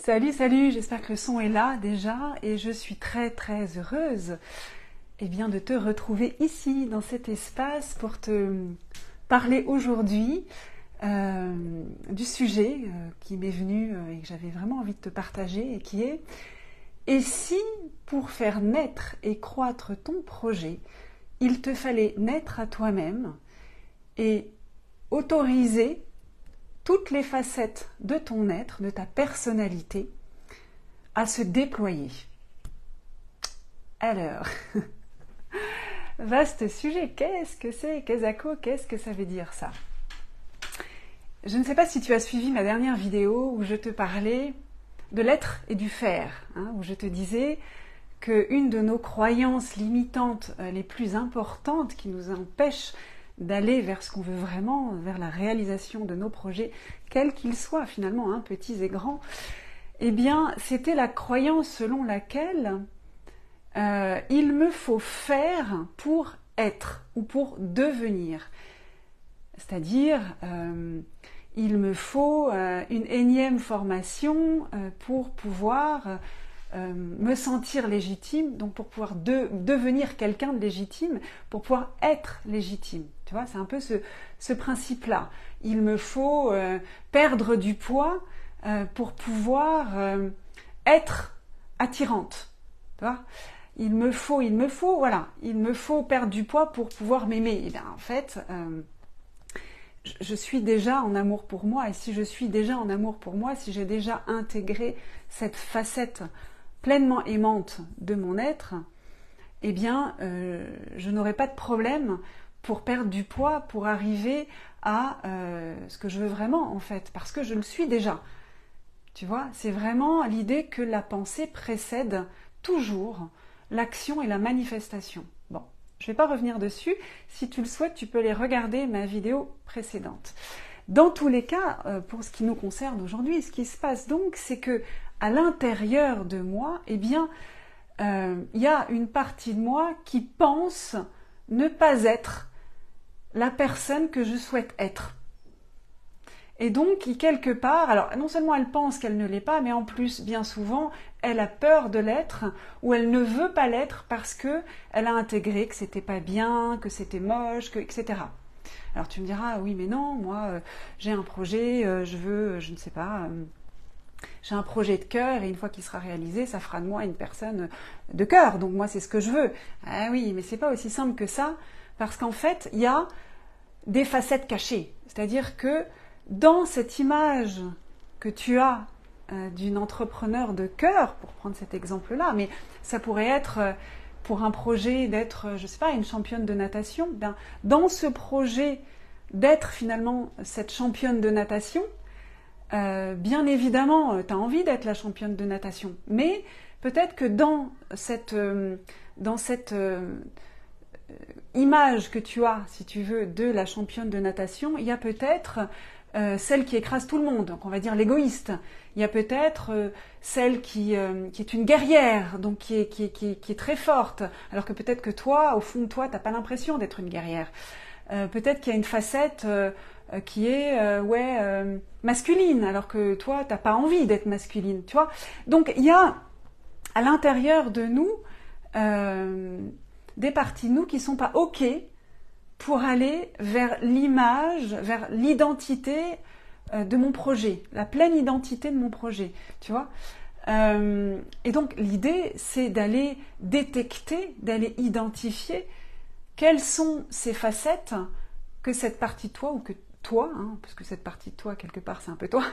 Salut, salut, j'espère que le son est là déjà et je suis très heureuse de te retrouver ici dans cet espace pour te parler aujourd'hui du sujet qui m'est venu et que j'avais vraiment envie de te partager et qui est: et si pour faire naître et croître ton projet, il te fallait naître à toi-même et autoriser toutes les facettes de ton être, de ta personnalité, à se déployer. Alors, vaste sujet, qu'est-ce que c'est, qu'est-ce que ça veut dire ça? Je ne sais pas si tu as suivi ma dernière vidéo où je te parlais de l'être et du faire, où je te disais qu'une de nos croyances limitantes les plus importantes qui nous empêchent d'aller vers ce qu'on veut vraiment, vers la réalisation de nos projets, quels qu'ils soient finalement, petits et grands, eh bien, c'était la croyance selon laquelle il me faut faire pour être ou pour devenir. C'est-à-dire, il me faut une énième formation pour pouvoir me sentir légitime, donc pour pouvoir devenir quelqu'un de légitime, pour pouvoir être légitime. Tu vois, c'est un peu ce principe-là. Il me faut perdre du poids pour pouvoir être attirante. Tu vois, il me faut perdre du poids pour pouvoir m'aimer. Et bien, en fait, je suis déjà en amour pour moi, et si je suis déjà en amour pour moi, si j'ai déjà intégré cette facette pleinement aimante de mon être, eh bien, je n'aurai pas de problème pour perdre du poids, pour arriver à ce que je veux vraiment, en fait, parce que je le suis déjà. Tu vois, c'est vraiment l'idée que la pensée précède toujours l'action et la manifestation. Bon, je ne vais pas revenir dessus. Si tu le souhaites, tu peux aller regarder ma vidéo précédente. Dans tous les cas, pour ce qui nous concerne aujourd'hui, ce qui se passe donc, c'est que à l'intérieur de moi, eh bien, il y a une partie de moi qui pense ne pas être la personne que je souhaite être. Et donc, quelque part, alors non seulement elle pense qu'elle ne l'est pas, mais en plus, bien souvent, elle a peur de l'être, ou elle ne veut pas l'être parce que elle a intégré que c'était pas bien, que c'était moche, etc. Alors tu me diras, oui mais non, moi j'ai un projet, je ne sais pas, j'ai un projet de cœur et une fois qu'il sera réalisé, ça fera de moi une personne de cœur, donc moi c'est ce que je veux. Ah oui, mais c'est pas aussi simple que ça, parce qu'en fait, il y a des facettes cachées, c'est-à-dire que dans cette image que tu as d'une entrepreneur de cœur, pour prendre cet exemple-là, mais ça pourrait être pour un projet d'être, je sais pas, une championne de natation. Dans ce projet d'être finalement cette championne de natation, bien évidemment, tu as envie d'être la championne de natation, mais peut-être que dans cette image que tu as, si tu veux, de la championne de natation, il y a peut-être celle qui écrase tout le monde, donc on va dire l'égoïste. Il y a peut-être celle qui est une guerrière, donc qui est très forte, alors que peut-être que toi, au fond de toi, t'as pas l'impression d'être une guerrière. Peut-être qu'il y a une facette qui est masculine, alors que toi, t'as pas envie d'être masculine, tu vois. Donc il y a à l'intérieur de nous des parties de nous qui sont pas OK pour aller vers l'image, vers l'identité de mon projet, la pleine identité de mon projet, tu vois. Et donc l'idée, c'est d'aller détecter, d'aller identifier quelles sont ces facettes que cette partie de toi, ou que toi, parce que cette partie de toi, quelque part, c'est un peu toi,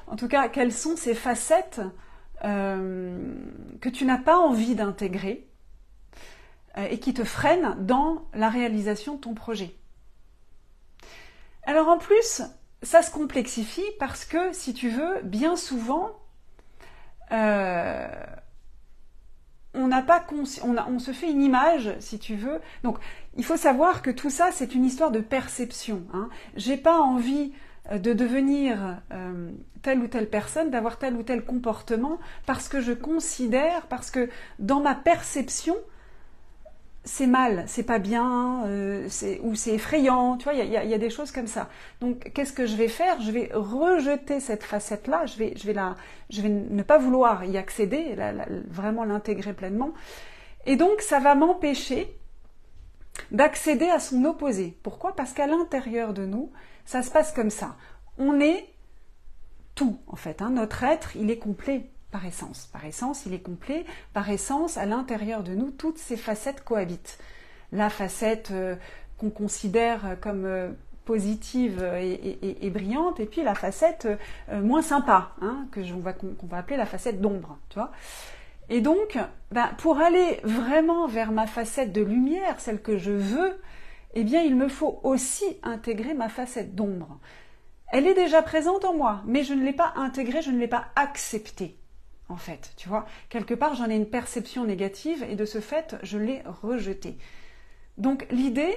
en tout cas, quelles sont ces facettes que tu n'as pas envie d'intégrer et qui te freinent dans la réalisation de ton projet. Alors en plus, ça se complexifie parce que, si tu veux, bien souvent, on se fait une image, si tu veux. Donc, il faut savoir que tout ça, c'est une histoire de perception. J'ai pas envie de devenir telle ou telle personne, d'avoir tel ou tel comportement, parce que je considère, parce que dans ma perception, c'est mal, c'est pas bien, ou c'est effrayant, tu vois, il y a des choses comme ça. Donc, qu'est-ce que je vais faire? Je vais rejeter cette facette-là, je vais ne pas vouloir y accéder, vraiment l'intégrer pleinement. Et donc, ça va m'empêcher d'accéder à son opposé. Pourquoi? Parce qu'à l'intérieur de nous, ça se passe comme ça. On est tout, en fait. Hein. Notre être, il est complet par essence. Par essence, il est complet. Par essence, à l'intérieur de nous, toutes ces facettes cohabitent. La facette qu'on considère comme positive et brillante, et puis la facette moins sympa, hein, qu'on va appeler la facette d'ombre, tu vois. Et donc, pour aller vraiment vers ma facette de lumière, celle que je veux, eh bien, il me faut aussi intégrer ma facette d'ombre. Elle est déjà présente en moi, mais je ne l'ai pas intégrée, je ne l'ai pas acceptée, en fait, tu vois. Quelque part, j'en ai une perception négative et de ce fait, je l'ai rejetée. Donc, l'idée,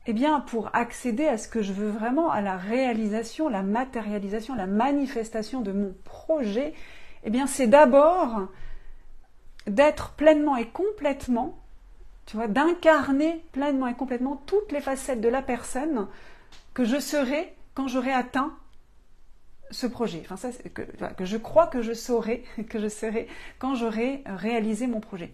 eh bien, pour accéder à ce que je veux vraiment, à la réalisation, la matérialisation, la manifestation de mon projet, eh bien, c'est d'abord d'être pleinement et complètement, tu vois, d'incarner pleinement et complètement toutes les facettes de la personne que je serai quand j'aurai atteint ce projet. Enfin, ça, que je crois que je saurai, que je serai quand j'aurai réalisé mon projet.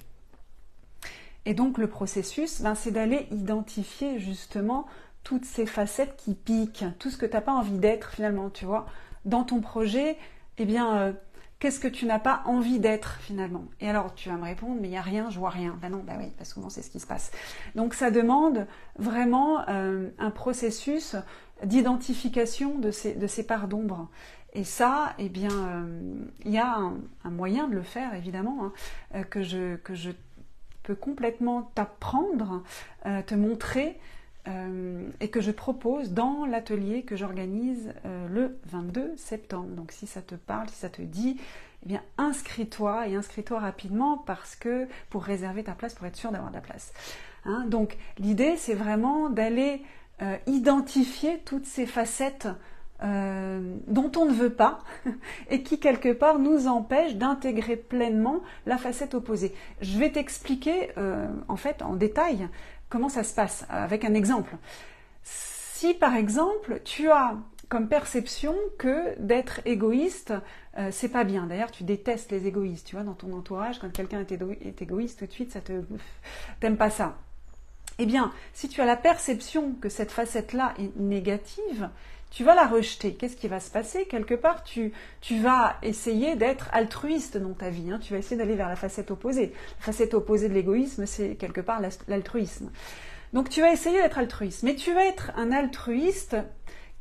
Et donc, le processus, c'est d'aller identifier justement toutes ces facettes qui piquent, tout ce que tu n'as pas envie d'être finalement, tu vois. Dans ton projet, eh bien, qu'est-ce que tu n'as pas envie d'être finalement? Et alors, tu vas me répondre, mais il n'y a rien, je vois rien. Ben non, oui, parce que souvent c'est ce qui se passe. Donc, ça demande vraiment un processus d'identification de ces parts d'ombre. Et ça, eh bien, il y a un moyen de le faire, évidemment, hein, que je peux complètement t'apprendre, te montrer, et que je propose dans l'atelier que j'organise le 22 septembre. Donc si ça te parle, si ça te dit, eh bien inscris-toi et inscris-toi rapidement pour réserver ta place, pour être sûr d'avoir de la place. Hein, donc l'idée c'est vraiment d'aller identifier toutes ces facettes dont on ne veut pas et qui quelque part nous empêchent d'intégrer pleinement la facette opposée. Je vais t'expliquer en fait en détail comment ça se passe avec un exemple. Si par exemple tu as comme perception que d'être égoïste c'est pas bien. D'ailleurs tu détestes les égoïstes, tu vois, dans ton entourage quand quelqu'un est égoïste tout de suite t'aimes pas ça. Eh bien, si tu as la perception que cette facette-là est négative, tu vas la rejeter. Qu'est-ce qui va se passer? Quelque part, tu vas essayer d'être altruiste dans ta vie. Hein. Tu vas essayer d'aller vers la facette opposée. La facette opposée de l'égoïsme, c'est quelque part l'altruisme. Donc, tu vas essayer d'être altruiste. Mais tu vas être un altruiste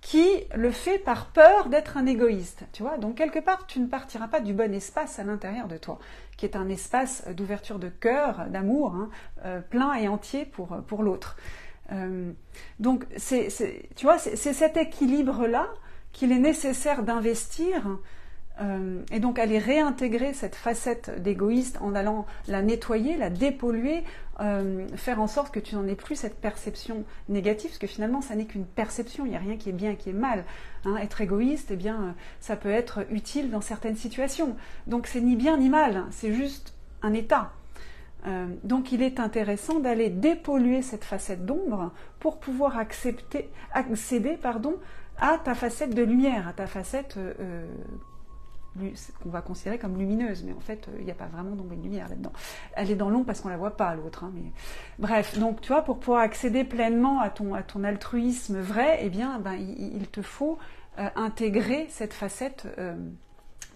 qui le fait par peur d'être un égoïste. Tu vois? Donc, quelque part, tu ne partiras pas du bon espace à l'intérieur de toi, qui est un espace d'ouverture de cœur, d'amour, hein, plein et entier pour l'autre. Donc, tu vois, c'est cet équilibre-là qu'il est nécessaire d'investir et donc aller réintégrer cette facette d'égoïste en allant la nettoyer, la dépolluer, faire en sorte que tu n'en aies plus cette perception négative, parce que finalement, ça n'est qu'une perception, il n'y a rien qui est bien, qui est mal. Hein. Être égoïste, eh bien, ça peut être utile dans certaines situations. Donc, c'est ni bien ni mal, c'est juste un état. Donc il est intéressant d'aller dépolluer cette facette d'ombre pour pouvoir accéder à ta facette de lumière, à ta facette qu'on va considérer comme lumineuse, mais en fait il n'y a pas vraiment d'ombre et de lumière là-dedans. Elle est dans l'ombre parce qu'on ne la voit pas l'autre. Hein, mais... Bref, donc tu vois, pour pouvoir accéder pleinement à ton altruisme vrai, eh bien, il te faut intégrer cette facette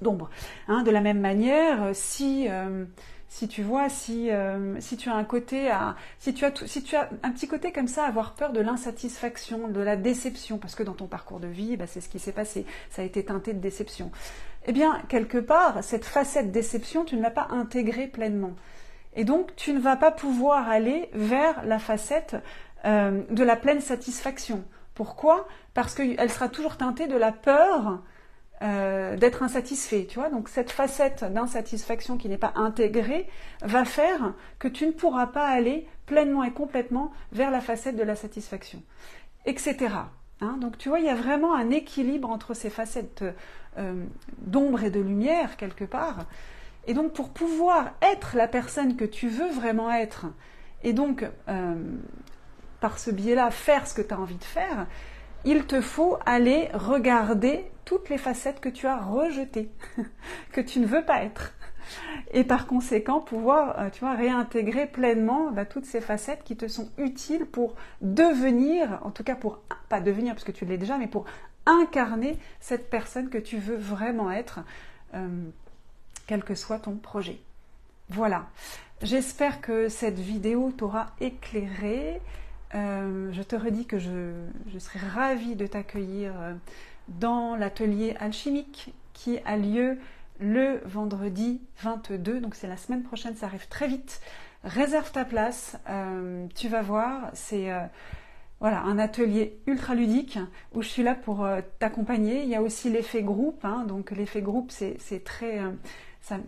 d'ombre. Hein, de la même manière, si tu vois, si tu as un côté si tu as un petit côté comme ça, avoir peur de l'insatisfaction, de la déception, parce que dans ton parcours de vie, c'est ce qui s'est passé, ça a été teinté de déception. Eh bien, quelque part, cette facette déception, tu ne l'as pas intégrée pleinement. Et donc, tu ne vas pas pouvoir aller vers la facette de la pleine satisfaction. Pourquoi? Parce qu'elle sera toujours teintée de la peur d'être insatisfait, tu vois. Donc cette facette d'insatisfaction qui n'est pas intégrée va faire que tu ne pourras pas aller pleinement et complètement vers la facette de la satisfaction, etc. Hein, donc tu vois, il y a vraiment un équilibre entre ces facettes d'ombre et de lumière quelque part. Et donc pour pouvoir être la personne que tu veux vraiment être, et donc par ce biais-là faire ce que tu as envie de faire, il te faut aller regarder toutes les facettes que tu as rejetées, que tu ne veux pas être. Et par conséquent, pouvoir, tu vois, réintégrer pleinement toutes ces facettes qui te sont utiles pour devenir, en tout cas pour, pas devenir parce que tu l'es déjà, mais pour incarner cette personne que tu veux vraiment être, quel que soit ton projet. Voilà. J'espère que cette vidéo t'aura éclairé. Je te redis que je serai ravie de t'accueillir dans l'atelier alchimique qui a lieu le vendredi 22, donc c'est la semaine prochaine, ça arrive très vite. Réserve ta place, tu vas voir, c'est voilà, un atelier ultra ludique où je suis là pour t'accompagner. Il y a aussi l'effet groupe, hein, donc l'effet groupe c'est très,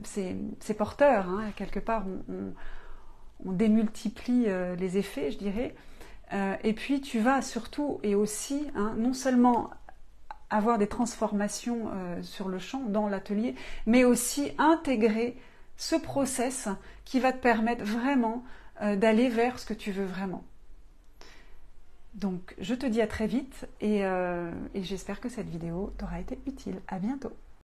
c'est porteur, hein, quelque part on démultiplie les effets, je dirais. Et puis tu vas surtout et aussi, hein, non seulement avoir des transformations sur le champ, dans l'atelier, mais aussi intégrer ce process qui va te permettre vraiment d'aller vers ce que tu veux vraiment. Donc je te dis à très vite et j'espère que cette vidéo t'aura été utile. À bientôt.